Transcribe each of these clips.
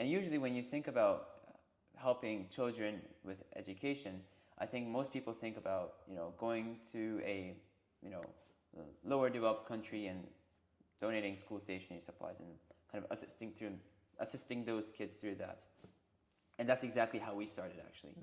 And usually when you think about helping children with education, I think most people think about, going to a, lower developed country and donating school stationery supplies and kind of assisting those kids through that. And that's exactly how we started, actually.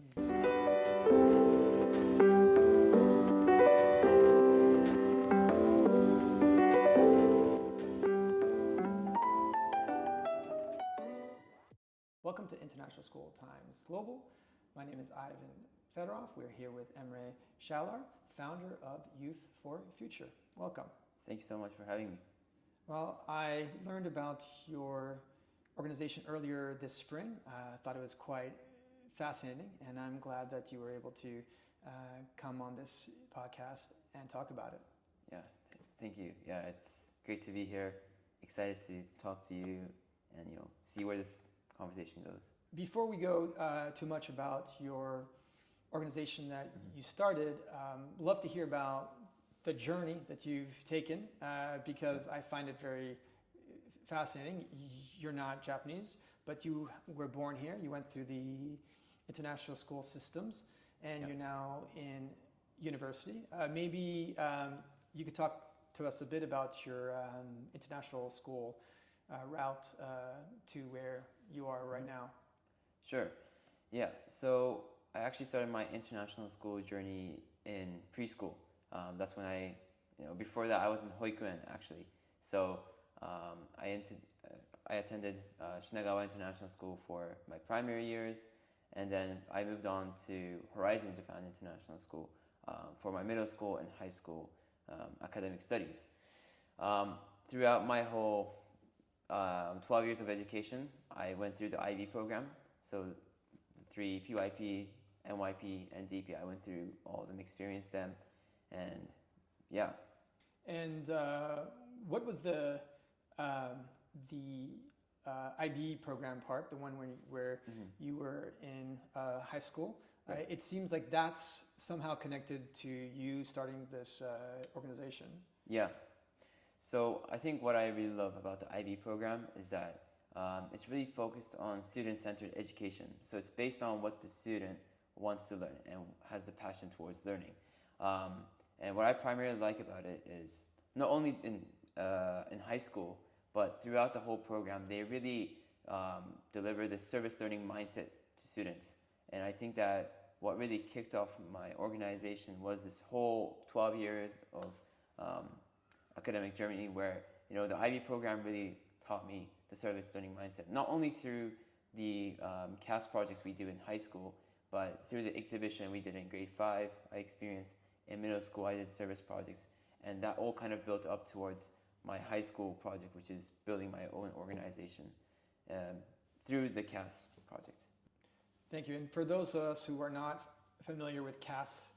Welcome to International School Times Global. My name is Ivan Fedorov. We're here with Emre Clagar, founder of Youth for Future. Welcome. Thank you so much for having me. Well, I learned about your organization earlier this spring. I thought it was quite fascinating, and I'm glad that you were able to come on this podcast and talk about it. Yeah, thank you. Yeah, it's great to be here. Excited to talk to you and see where this conversation goes. Before we go too much about your organization that you started, love to hear about the journey that you've taken because I find it very fascinating. You're not Japanese, but you were born here. You went through the international school systems, and you're now in university. Maybe you could talk to us a bit about your international school route to where you are right now. Sure. Yeah. So I actually started my international school journey in preschool. That's when before that I was in Hoikuen actually. So I attended Shinagawa International School for my primary years, and then I moved on to Horizon Japan International School for my middle school and high school academic studies. Throughout my whole 12 years of education, I went through the IB program. So the three PYP, NYP, and DP, I went through all of them, experienced them, and yeah. And what was the IB program part, the one where you were in high school? Right. It seems like that's somehow connected to you starting this organization. Yeah. So I think what I really love about the IB program is that it's really focused on student-centered education. So it's based on what the student wants to learn and has the passion towards learning. And what I primarily like about it is not only in high school, but throughout the whole program, they really deliver this service learning mindset to students. And I think that what really kicked off my organization was this whole 12 years of academic journey where the IB program really taught me the service learning mindset, not only through the CAS projects we do in high school, but through the exhibition we did in grade 5, I experienced in middle school, I did service projects, and that all kind of built up towards my high school project, which is building my own organization through the CAS project. Thank you. And for those of us who are not familiar with CAS,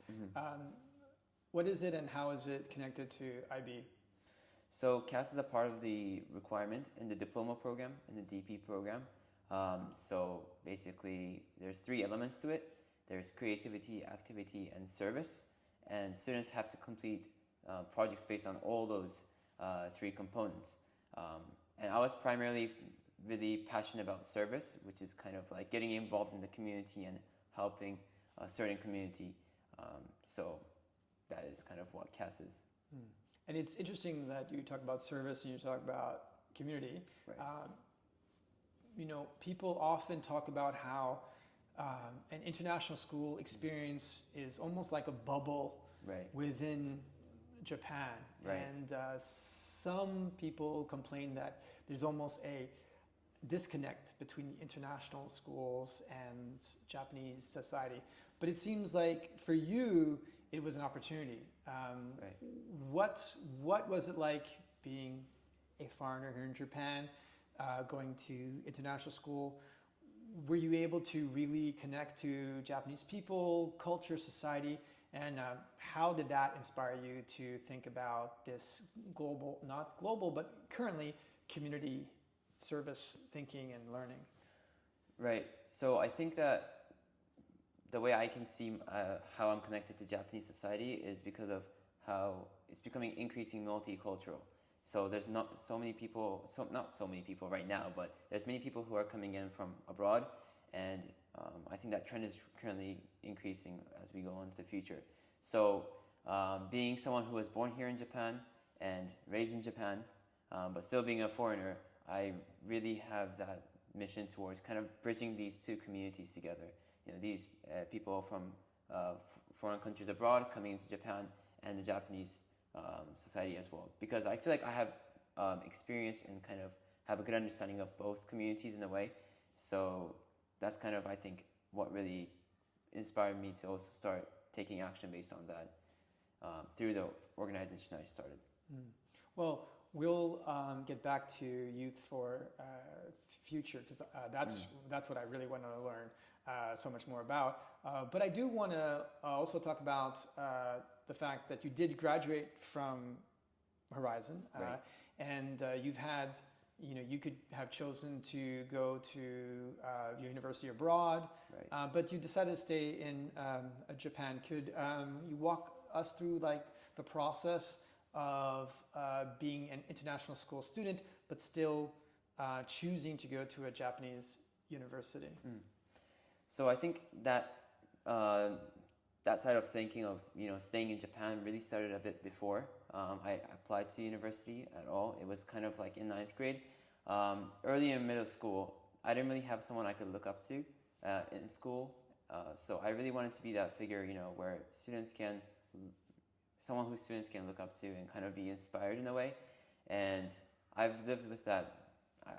what is it and how is it connected to IB? So CAS is a part of the requirement in the diploma program, in the DP program. So basically there's 3 elements to it. There's creativity, activity, and service. And students have to complete projects based on all those 3 components. And I was primarily really passionate about service, which is kind of like getting involved in the community and helping a certain community. So that is kind of what CAS is. And it's interesting that you talk about service and you talk about community. Right. People often talk about how an international school experience is almost like a bubble within Japan. Right. And some people complain that there's almost a disconnect between the international schools and Japanese society. But it seems like for you, it was an opportunity. What was it like being a foreigner here in Japan, going to international school? Were you able to really connect to Japanese people, culture, society? And how did that inspire you to think about this global, not global, but currently community service thinking and learning? Right. So I think that the way I can see how I'm connected to Japanese society is because of how it's becoming increasingly multicultural. So there's not so many people, not so many people right now, but there's many people who are coming in from abroad, and I think that trend is currently increasing as we go into the future. So being someone who was born here in Japan and raised in Japan, but still being a foreigner, I really have that mission towards kind of bridging these two communities together. You know, these people from foreign countries abroad coming into Japan, and the Japanese society as well. Because I feel like I have experience and kind of have a good understanding of both communities in a way. So that's kind of, I think, what really inspired me to also start taking action based on that through the organization I started. Well, we'll get back to Youth for Future, because that's what I really want to learn so much more about. But I do want to also talk about the fact that you did graduate from Horizon, right. And you've had, you could have chosen to go to your university abroad, right. but you decided to stay in Japan. Could you walk us through like the process of being an international school student, but still choosing to go to a Japanese university? So I think that that side of thinking of staying in Japan really started a bit before I applied to university at all. It was kind of like in 9th grade. Early in middle school, I didn't really have someone I could look up to in school. So I really wanted to be that figure, where someone who students can look up to and kind of be inspired in a way. And I've lived with that,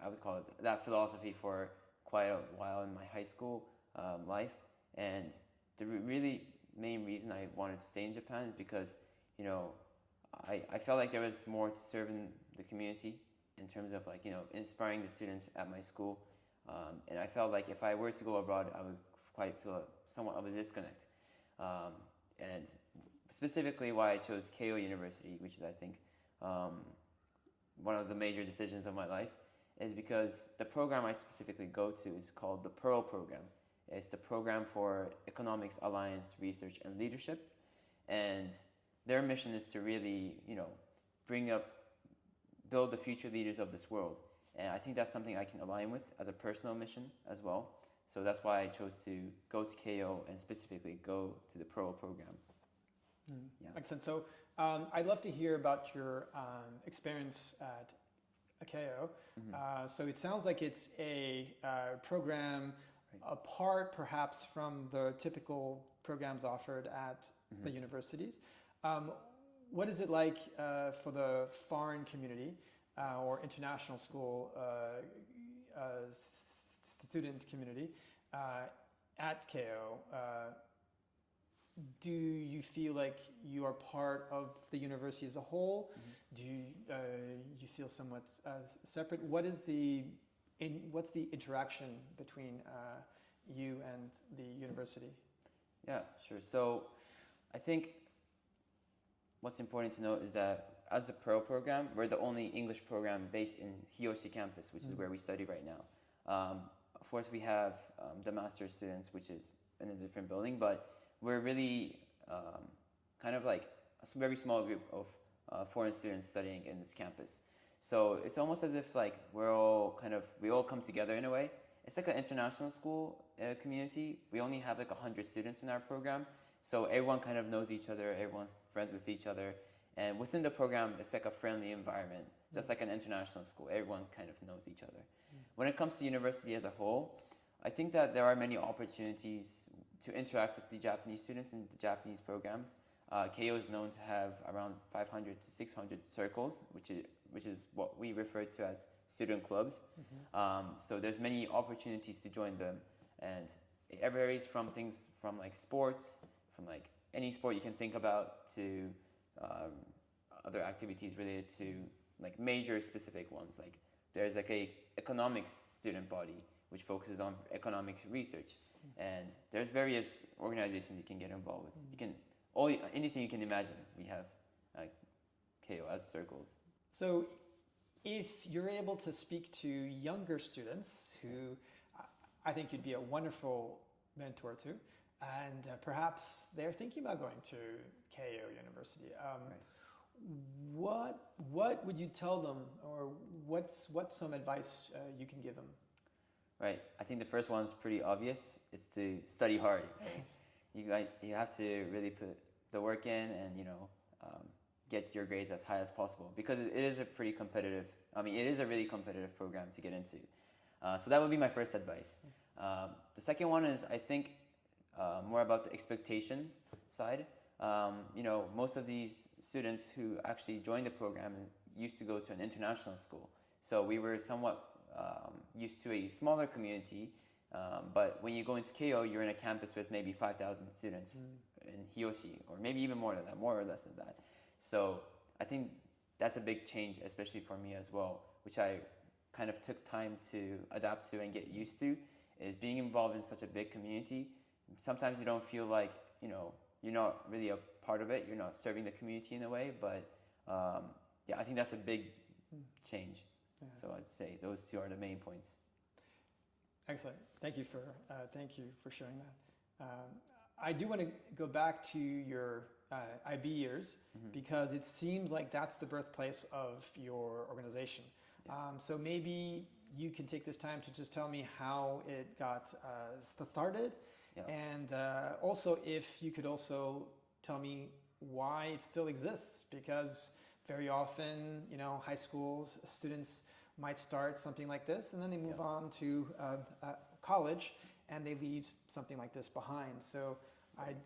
I would call it that philosophy for quite a while in my high school life. And the really main reason I wanted to stay in Japan is because, I felt like there was more to serve in the community in terms of like, inspiring the students at my school. And I felt like if I were to go abroad, I would quite feel somewhat of a disconnect. And specifically why I chose Keio University, which is I think one of the major decisions of my life, is because the program I specifically go to is called the Pearl Program. It's the Program for Economics, Alliance, Research, and Leadership. And their mission is to really, build the future leaders of this world. And I think that's something I can align with as a personal mission as well. So that's why I chose to go to Keio and specifically go to the Pearl Program. Yeah. Excellent. So I'd love to hear about your experience at Keio. So it sounds like it's a program apart perhaps from the typical programs offered at the universities. What is it like for the foreign community or international school student community at Keio? Do you feel like you are part of the university as a whole? Do you feel somewhat separate? What's the interaction between you and the university? Yeah, sure. So I think what's important to note is that as a Pearl program, we're the only English program based in Hiyoshi campus, which is where we study right now. Of course, we have the master's students, which is in a different building, but we're really kind of like a very small group of foreign students studying in this campus. So it's almost as if like we all come together in a way. It's like an international school community. We only have like 100 students in our program. So everyone kind of knows each other, everyone's friends with each other. And within the program, it's like a friendly environment, just like an international school. Everyone kind of knows each other. When it comes to university as a whole, I think that there are many opportunities to interact with the Japanese students in the Japanese programs. Keio is known to have around 500 to 600 circles, which is what we refer to as student clubs. So there's many opportunities to join them, and it varies from things from like sports, from like any sport you can think about, to other activities related to like major specific ones. Like there's like a economics student body which focuses on economic research, and there's various organizations you can get involved with. You can anything you can imagine. We have Keio as circles. So if you're able to speak to younger students who I think you'd be a wonderful mentor to, and perhaps they're thinking about going to Keio University. what would you tell them, or what's some advice you can give them? Right. I think the first one's pretty obvious. It's to study hard. Right? You have to really put the work in and get your grades as high as possible, because it is a pretty competitive. It is a really competitive program to get into. So that would be my first advice. The second one is, I think, more about the expectations side. Most of these students who actually joined the program used to go to an international school. So we were somewhat used to a smaller community. But when you go into Keio, you're in a campus with maybe 5,000 students in Hiyoshi, or maybe even more than that, more or less than that. So I think that's a big change, especially for me as well, which I kind of took time to adapt to and get used to, is being involved in such a big community. Sometimes you don't feel like, you're not really a part of it. You're not serving the community in a way, but I think that's a big change. Yeah. So I'd say those two are the main points. Excellent. Thank you for sharing that. I do want to go back to your IB years, because it seems like that's the birthplace of your organization. Yeah. So maybe you can take this time to just tell me how it got started. Yeah. And also, if you could also tell me why it still exists, because very often, high schools students might start something like this, and then they move on to college, and they leave something like this behind. So I'd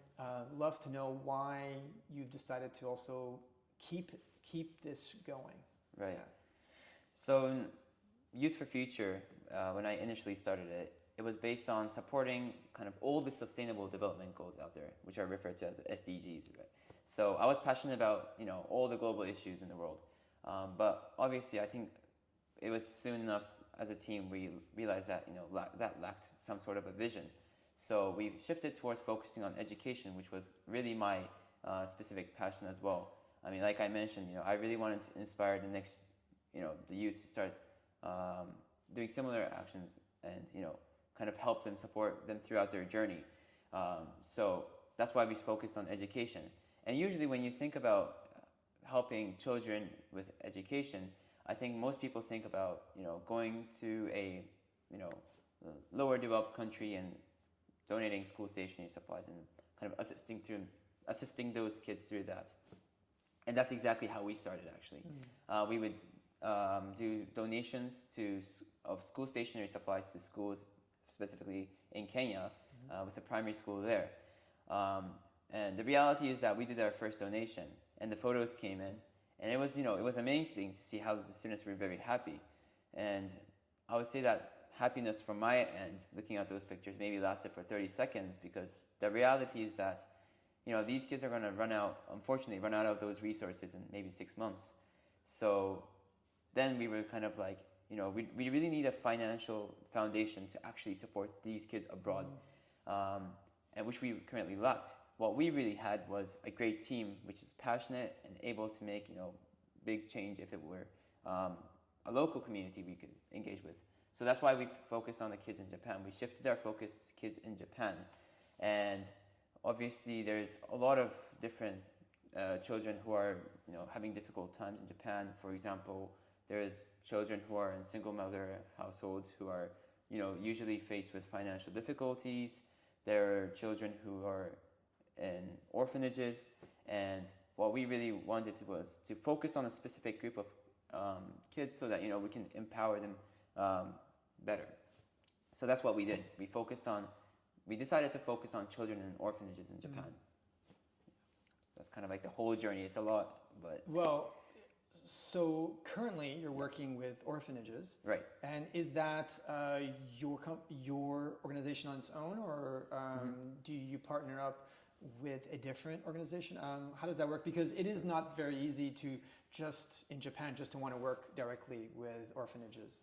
love to know why you've decided to also keep this going. Right. Yeah. So Youth for Future, when I initially started it, it was based on supporting kind of all the sustainable development goals out there, which are referred to as the SDGs. Right? So I was passionate about all the global issues in the world, but obviously I think it was soon enough as a team we realized that that lacked some sort of a vision. So we shifted towards focusing on education, which was really my specific passion as well. Like I mentioned, I really wanted to inspire the next, the youth to start doing similar actions and kind of help them, support them throughout their journey. So that's why we focus on education. And usually when you think about helping children with education, I think most people think about going to a lower developed country and donating school stationery supplies and kind of assisting those kids through that. And that's exactly how we started, actually. We would do donations of school stationery supplies to schools, specifically in Kenya, with the primary school there. And the reality is that we did our first donation, and the photos came in, and it was amazing to see how the students were very happy. And I would say that happiness from my end, looking at those pictures, maybe lasted for 30 seconds, because the reality is that these kids are going to unfortunately run out of those resources in maybe 6 months. So then we were kind of like, we really need a financial foundation to actually support these kids abroad, and which we currently lacked. What we really had was a great team, which is passionate and able to make big change if it were a local community we could engage with. So that's why we focused on the kids in Japan. We shifted our focus to kids in Japan, and obviously there's a lot of different children who are having difficult times in Japan. For example, there's children who are in single mother households who are usually faced with financial difficulties. There are children who are in orphanages, and what we really wanted was to focus on a specific group of kids so that we can empower them better. So that's what we did. We decided to focus on children in orphanages in Japan. So that's kind of like the whole journey. It's a lot, but so currently you're working with orphanages, right? And is that your organization on its own, or do you partner up with a different organization? How does that work? Because it is not very easy to in Japan to want to work directly with orphanages.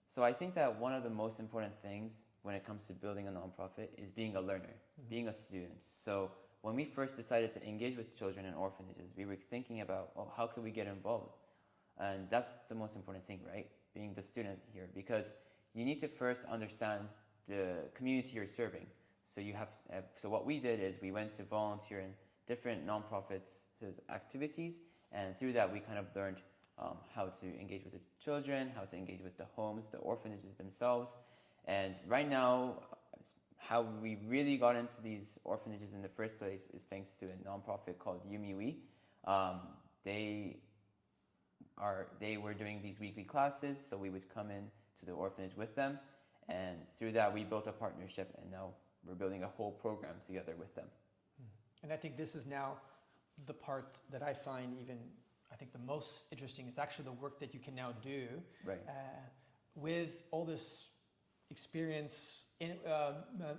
So I think that one of the most important things when it comes to building a nonprofit is being a learner, being a student. So when we first decided to engage with children in orphanages, we were thinking about, how can we get involved? And that's the most important thing, right? Being the student here, because you need to first understand the community you're serving. So so what we did is we went to volunteer in different nonprofits activities, And through that, we kind of learned how to engage with the children, how to engage with the homes, the orphanages themselves. And right now, how we really got into these orphanages in the first place is thanks to a nonprofit called Yumiwi. They were doing these weekly classes, so we would come in to the orphanage with them, and through that we built a partnership, and now we're building a whole program together with them. And I think this is now the part that I find I think the most interesting is actually the work that you can now do with all this experience,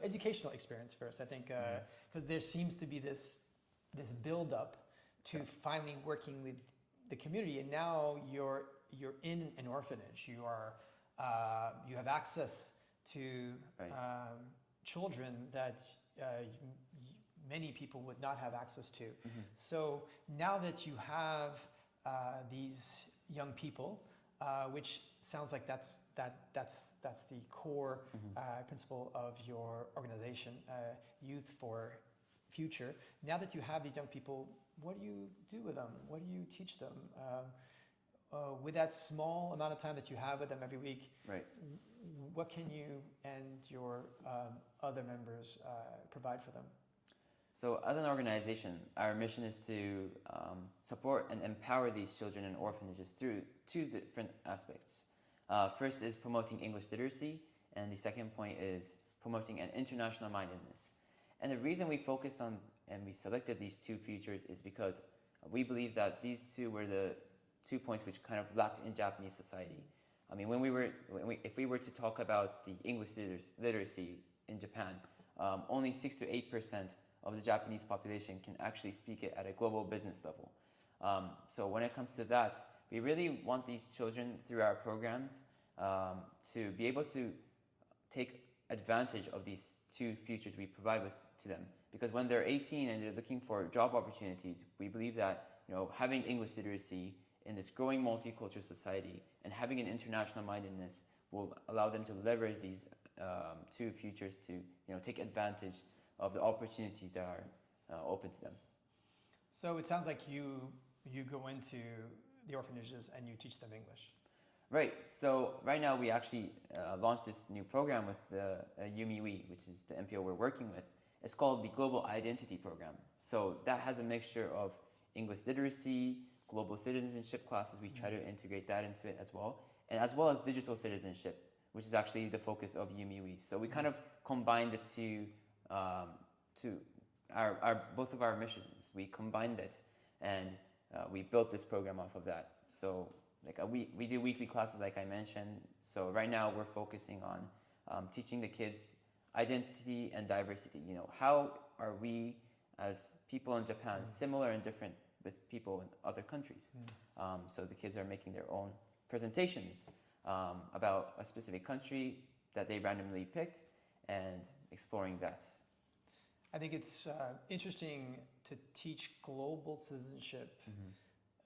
educational experience first, I think, because there seems to be this build-up to finally working with the community, and now you're in an orphanage. You have access to children that many people would not have access to. So now that you have these young people, which sounds like that's the core principle of your organization, Youth for Future. Now that you have these young people, what do you do with them? What do you teach them? With that small amount of time that you have with them every week, what can you and your other members provide for them? So as an organization, our mission is to support and empower these children in orphanages through two different aspects. First is promoting English literacy, and the second point is promoting an international mindedness. And the reason we focused on and we selected these two features is because we believe that these two were the 2 points which kind of lacked in Japanese society. I mean, if we were to talk about the English literacy in Japan, only 6 to 8% of the Japanese population can actually speak it at a global business level. So when it comes to that, we really want these children through our programs to be able to take advantage of these two futures we provide to them. Because when they're 18 and they're looking for job opportunities, we believe that having English literacy in this growing multicultural society and having an international mindedness will allow them to leverage these two futures to take advantage of the opportunities that are open to them. So it sounds like you go into the orphanages and you teach them English. Right. So right now we actually launched this new program with the Yumiwi, which is the NPO we're working with. It's called the Global Identity Program. So that has a mixture of English literacy, global citizenship classes. We try to integrate that into it as well as digital citizenship, which is actually the focus of Yumiwi. So we kind of combine the two to both of our missions. We combined it, and we built this program off of that. So we do weekly classes, like I mentioned. So right now we're focusing on teaching the kids identity and diversity. How are we as people in Japan similar and different with people in other countries? So the kids are making their own presentations about a specific country that they randomly picked and exploring that. I think it's interesting to teach global citizenship,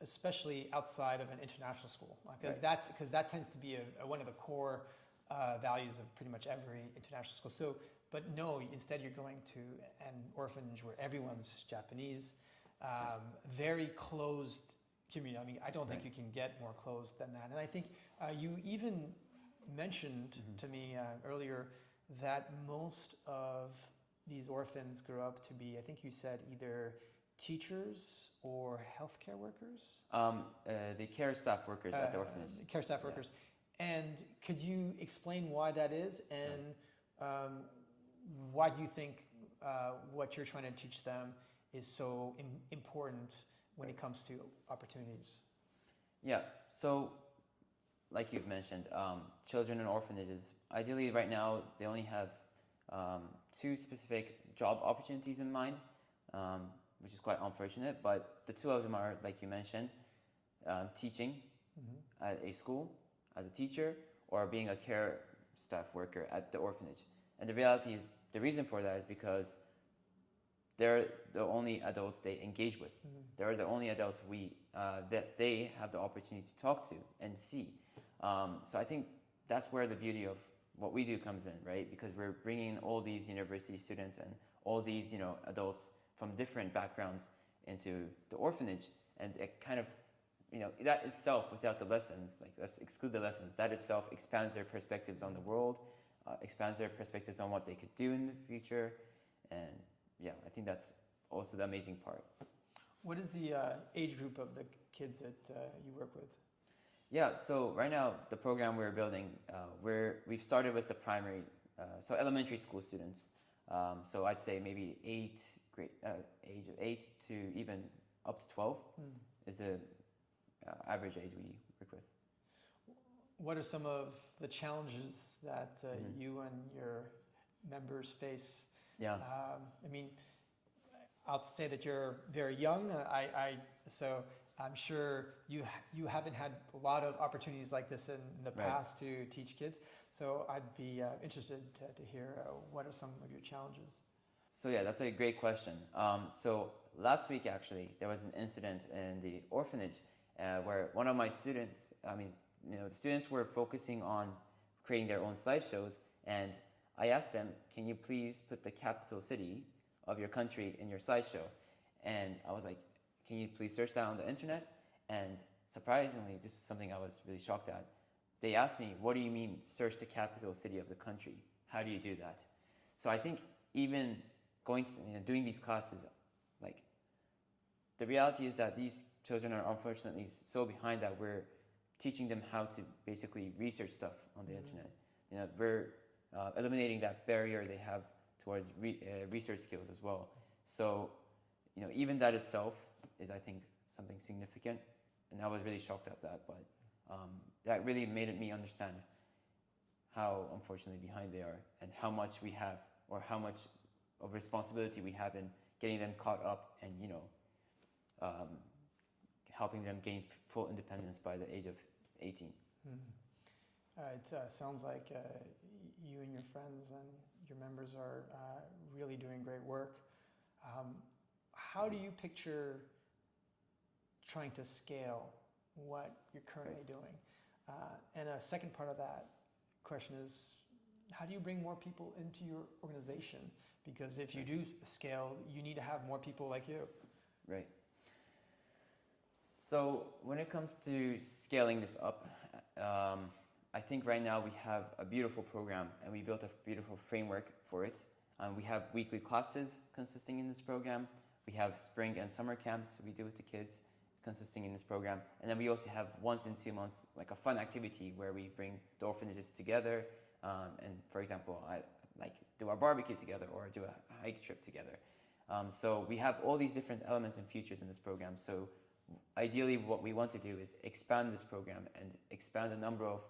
especially outside of an international school, because that tends to be one of the core values of pretty much every international school. So, but no, instead you're going to an orphanage where everyone's Japanese, very closed community. I mean, I don't think you can get more closed than that. And I think you even mentioned to me earlier that most of these orphans grow up to be, I think you said, either teachers or healthcare workers? The care staff workers at the orphanage. Care staff workers. And could you explain why that is, and why do you think what you're trying to teach them is so important when it comes to opportunities? Yeah, so like you've mentioned, children in orphanages, ideally right now they only have two specific job opportunities in mind, which is quite unfortunate, but the two of them are, like you mentioned, teaching at a school as a teacher, or being a care staff worker at the orphanage. And the reality is, the reason for that is because they're the only adults they engage with. They're the only adults that they have the opportunity to talk to and see. So I think that's where the beauty of what we do comes in, right? Because we're bringing all these university students and all these, adults from different backgrounds into the orphanage, and it kind of, that itself, without the lessons, like let's exclude the lessons, that itself expands their perspectives on the world, expands their perspectives on what they could do in the future, and yeah, I think that's also the amazing part. What is the age group of the kids that you work with? Yeah, so right now the program we're building, we've started with the primary, so elementary school students. So I'd say maybe age of 8 to even up to 12 is the average age we work with. What are some of the challenges that you and your members face? Yeah. I mean, I'll say that you're very young. So I'm sure you haven't had a lot of opportunities like this in the past to teach kids. So I'd be interested to hear what are some of your challenges. So yeah, that's a great question. So last week actually, there was an incident in the orphanage where one of my students, the students were focusing on creating their own slideshows, and I asked them, can you please put the capital city of your country in your slideshow? And I was like, can you please search that on the internet? And surprisingly, this is something I was really shocked at. They asked me, what do you mean search the capital city of the country? How do you do that? So I think even going to, doing these classes, like the reality is that these children are unfortunately so behind that we're teaching them how to basically research stuff on the internet. We're eliminating that barrier they have towards research skills as well. So, even that itself is, I think, something significant, and I was really shocked at that. But that really made me understand how unfortunately behind they are, and how much we have, or how much of responsibility we have in getting them caught up, and helping them gain full independence by the age of 18. It sounds like you and your friends and your members are really doing great work. How do you picture trying to scale what you're currently doing? And a second part of that question is, how do you bring more people into your organization? Because if you do scale, you need to have more people like you. Right. So when it comes to scaling this up, I think right now we have a beautiful program, and we built a beautiful framework for it. We have weekly classes consisting in this program. We have spring and summer camps we do with the kids consisting in this program. And then we also have once in 2 months, like a fun activity where we bring the orphanages together. And for example, I do our barbecue together, or do a hike trip together. So we have all these different elements and features in this program. So ideally what we want to do is expand this program and expand the number of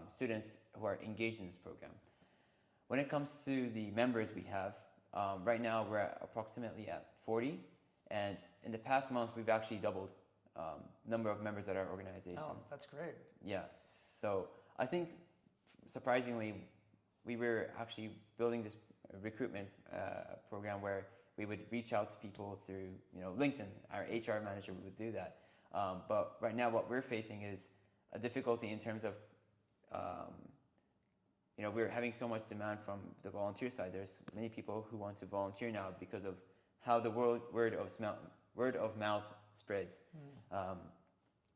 students who are engaged in this program. When it comes to the members we have, right now we're approximately at 40, and in the past month we've actually doubled the number of members at our organization. Oh, that's great. Yeah, so I think surprisingly we were actually building this recruitment program where we would reach out to people through LinkedIn. Our HR manager would do that, but right now what we're facing is a difficulty in terms of we're having so much demand from the volunteer side. There's many people who want to volunteer now because of how the word of mouth spreads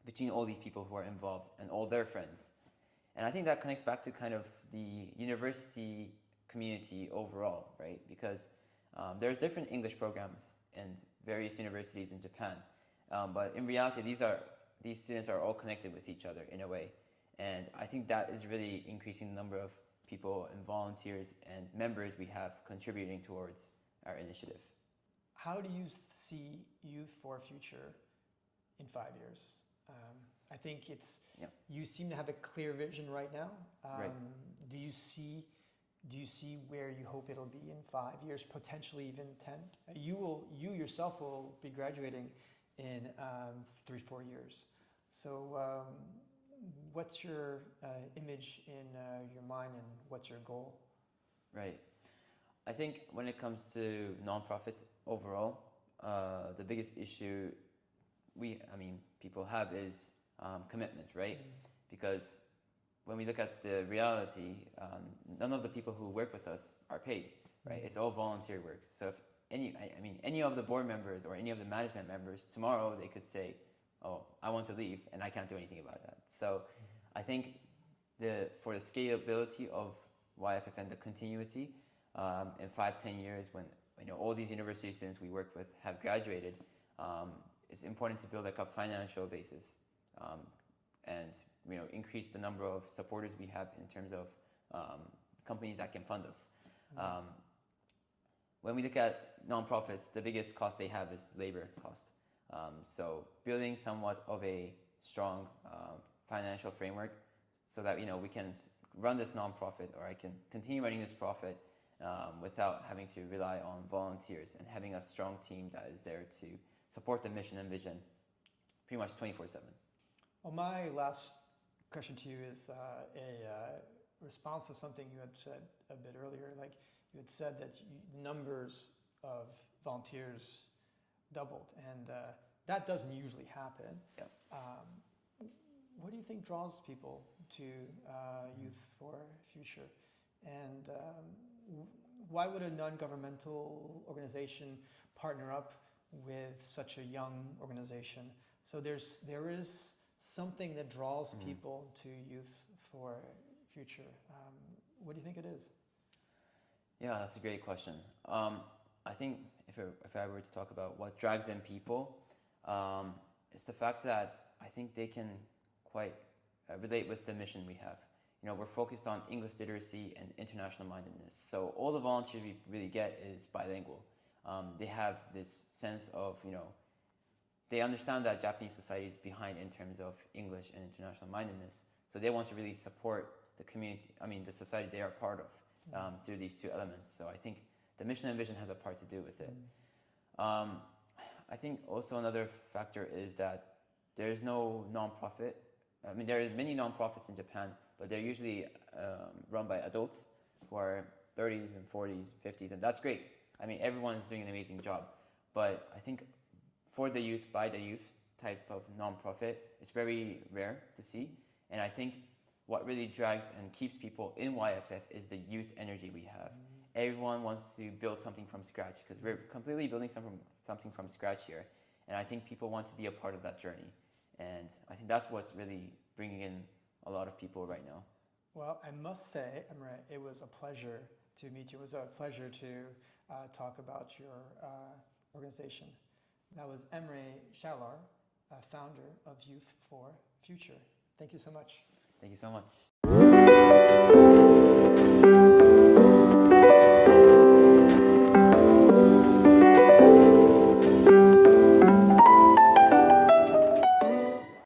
between all these people who are involved and all their friends. And I think that connects back to kind of the university community overall, right? Because there's different English programs in various universities in Japan, but in reality, these students are all connected with each other in a way. And I think that is really increasing the number of people and volunteers and members we have contributing towards our initiative. How do you see Youth for Future in 5 years? I think you seem to have a clear vision right now. Right. Do you see where you hope it'll be in 5 years, potentially even 10? You yourself will be graduating in 3-4 years. So what's your image in your mind, and what's your goal? Right. I think when it comes to nonprofits overall, the biggest issue people have is commitment, right? Because when we look at the reality, none of the people who work with us are paid, right? It's all volunteer work. So any of the board members or any of the management members, tomorrow they could say, oh, I want to leave and I can't do anything about that. So I think for the scalability of YFF and the continuity, in 5-10 years when all these university students we work with have graduated, it's important to build like a financial basis and increase the number of supporters we have in terms of companies that can fund us. When we look at nonprofits, the biggest cost they have is labor cost. So building somewhat of a strong financial framework so that we can run this nonprofit, or I can continue running this profit without having to rely on volunteers, and having a strong team that is there to support the mission and vision pretty much 24/7. Well, my last question to you is a response to something you had said a bit earlier. Like you had said that the numbers of volunteers doubled, and that doesn't usually happen. Yeah. What do you think draws people to Youth for Future? And why would a non-governmental organization partner up with such a young organization? So there is something that draws people to Youth for Future. What do you think it is? Yeah, that's a great question. I think if I were to talk about what drags in people, it's the fact that I think they can quite relate with the mission we have. We're focused on English literacy and international mindedness. So all the volunteers we really get is bilingual. They have this sense of, they understand that Japanese society is behind in terms of English and international mindedness. So they want to really support the community, the society they are part of through these two elements. So I think the mission and vision has a part to do with it. I think also another factor is that there's no nonprofit. There are many nonprofits in Japan, but they're usually run by adults who are 30s and 40s, 50s, and that's great. Everyone is doing an amazing job. But I think for the youth, by the youth type of nonprofit, it's very rare to see. And I think what really drags and keeps people in YFF is the youth energy we have. Everyone wants to build something from scratch, because we're completely building something from scratch here. And I think people want to be a part of that journey. And I think that's what's really bringing in a lot of people right now. Well, I must say, Emre, it was a pleasure to meet you. It was a pleasure to talk about your organization. That was Emre Clagar, founder of Youth for Future. Thank you so much. Thank you so much.